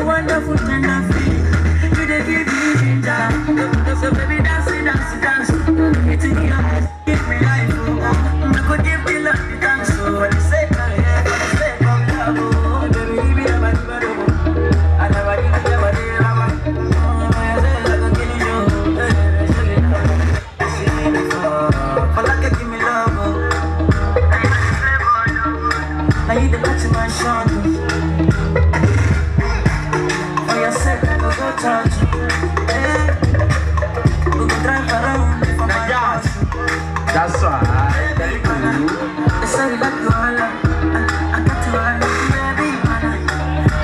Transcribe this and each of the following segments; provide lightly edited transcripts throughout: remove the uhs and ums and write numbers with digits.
wonderful tender feeling. You dey give me ginger. So baby dance it, dance it, dance. It's in your eyes, give me life. I could give the love the dance. So for the sake of yeah, for the sake of love, oh baby, give me the body, body. I never give you the body, mama. Oh, I say I can kill you. For like give me love, oh. Now you the catch my shot. For your sake, I go touch you. We go drive around for my house. That's why. Very cool. They say we like to holla. I got to holla, baby.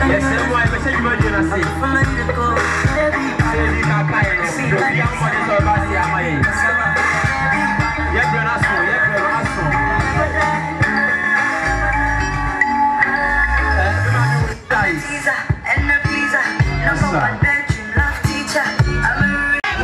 Yes, boy. I say you want to see. Follow you to go, baby. Say you can't buy it. You can't buy it. So bad, see how much. Yeah, bro, that's cool. Yeah, bro, that's cool. Teaser and a pleaser. Number one bedroom love teacher. I'm a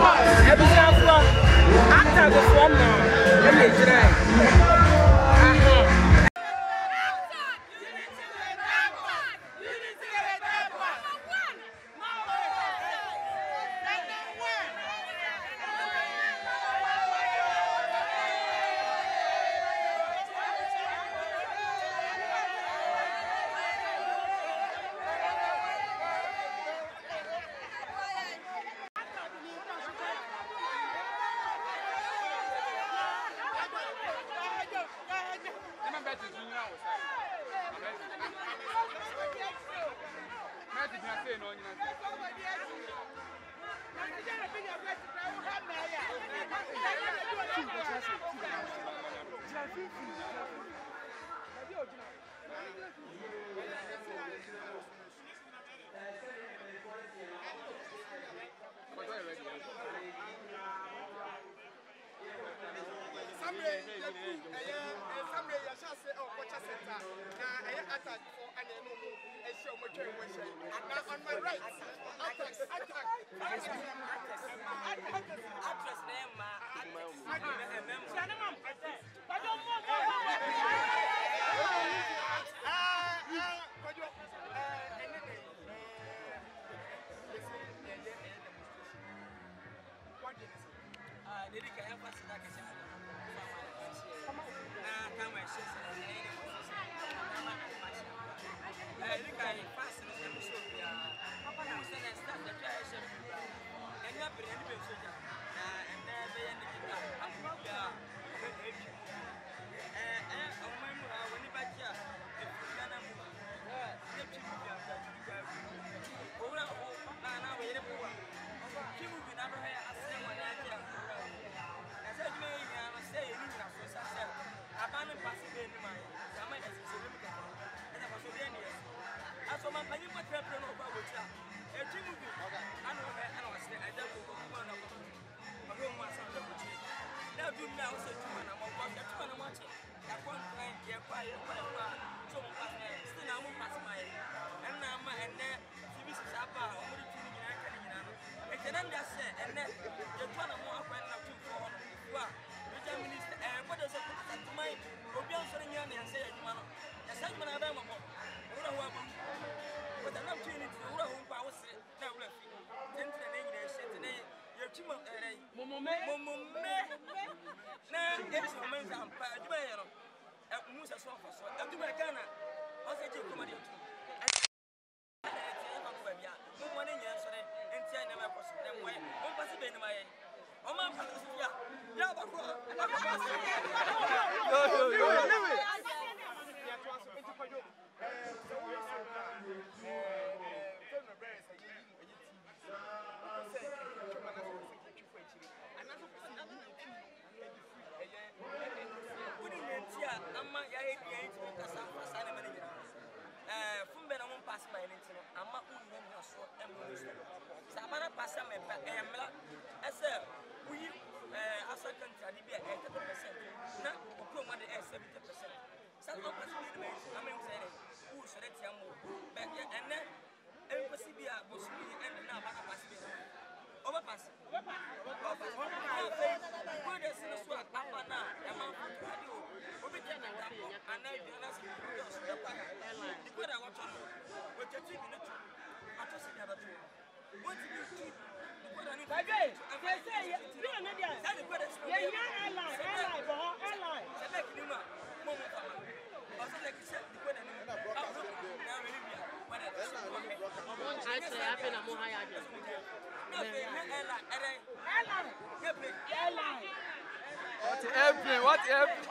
Airplane, what airplane?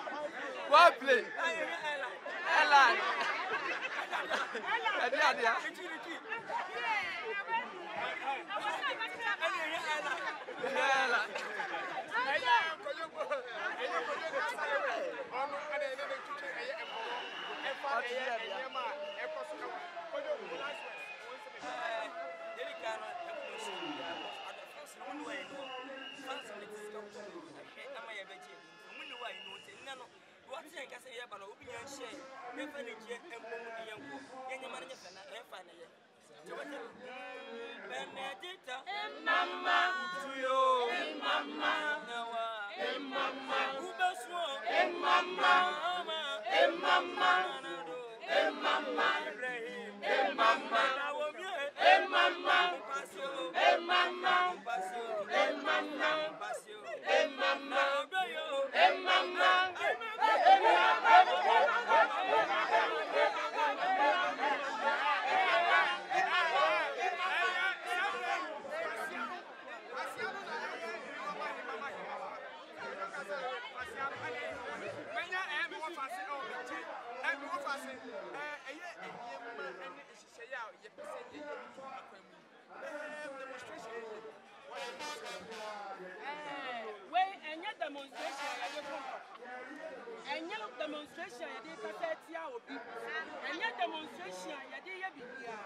What plane? Airline. Benedicta, Mama, Tuyo, Mama, Nawa, Mama, Ubaswo, Mama, Mama, Mama, Ibrahim, Mama, Nawomi, Mama, Basio, Mama, Basio, Mama, Basio, Mama, Doyo, Mama, demonstration ya dey kafetia obi enye demonstration ya dey ya bibia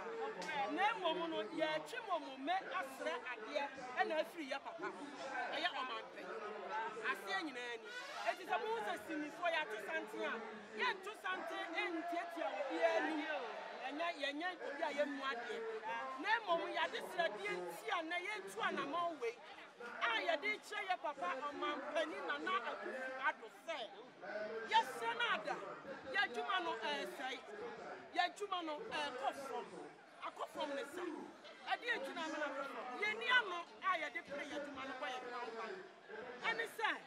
na emomu no ya twimomu me asre ade na afiri ya papa eya omampe ase nyina ani eti se mu se sinifo ya to santen a ya to santen entiatia obi ani enye obi a yemu ade na emomu ya de srade ntia na ye tu anama we ya dey kire ya papa omampani na adu se yes senada ya juma no sai ya juma no akofom ne sa ade etuna me na akofom ye ni ano ya de pre ya juma no kwa ya kwa ani sa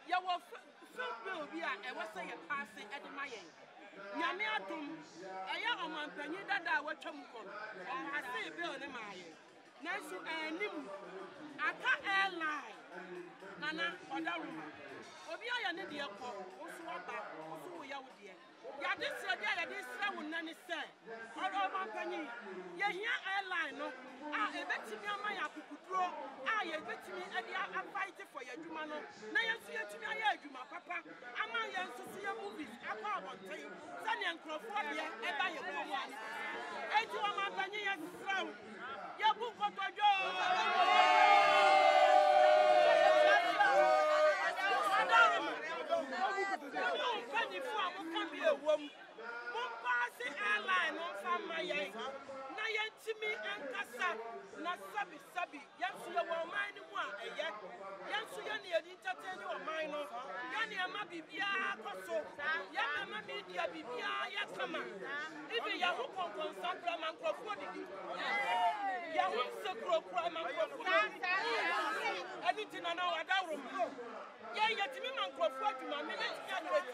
ya wo fe obi a e wo se ya paase e de mayen nyame atom eya omanpanyi dada a watwam ko ase be one maaye na su anim aka airline nana odaruma obi aya ne de ko osu aba osu ya wodie ya de se de ya de sra wonane se oro manpanyi ye hia airline no a ebetimi ama ya kukuduro a ye betimi e de a fight for ya dwuma no na ye su yetimi aya adwuma papa ama ye nsusu ye movies akwa abonten sane nkrofo de e ba ye ko wa enti o manpanyi ye sra ye bu kotojo airline on family na yentimi ankasa na sabi yansu ye wo man ni mu a eye yansu ye ne entertain wo man no ya ne ama bibia koso ya ama media bibia ya kama ibi ya ho konkon sampla man krofo didi ya ho sekro kro man krofo anything na wadawro ye yetimi man krofo aduma me yetimi adreti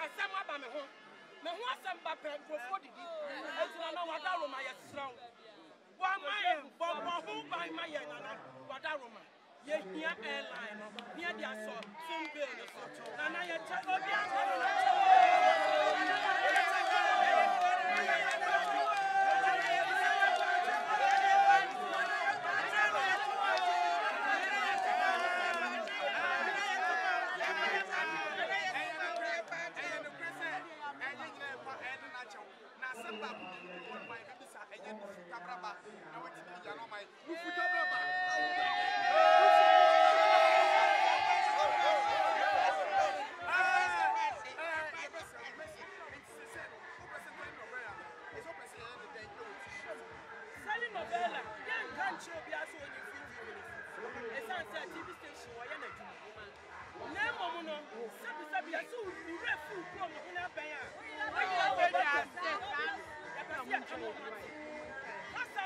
asam aba me ho asamba pe krofo didi etuna na wadawro ma yesran wa maye bobo by maye na wadaroma ye hia airline no hia dia so fumbe no so na ye cha obi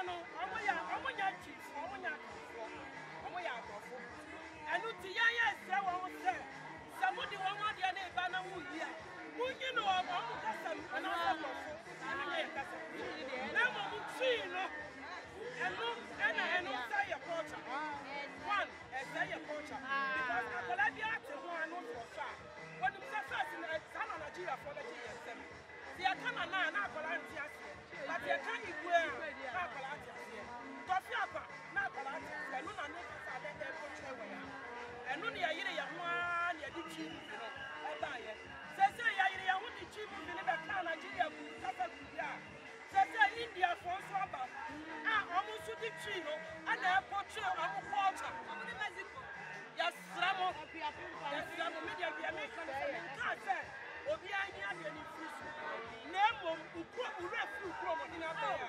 no omonya chief omonya kafo omoya agofo enu ti ya se won se samudi won ade na eba na mu yi a munyi no omo kasam na agofo enu ya kasam na mo mu twi no enu say your culture one say your culture because akola bi ate ho anu for fa when you say first in Nigeria for the years the akana na akola ntia se but you can igwe na akola ntia se tofi apa na akola ntia se enu na no kasa de e ko chewe ya enu ne ya yire ya ho a ne di chi no e ba ye se ya yire ya ho di chi mu ne be ka Nigeria bu kasa bu ya se India for so aba omusu di chi no ana e ko che omu culture omu ne Mexico ya sramo media bi America ka se obi anyi ade ni fisu na emo ukro ura fru kro mo ni na ba ya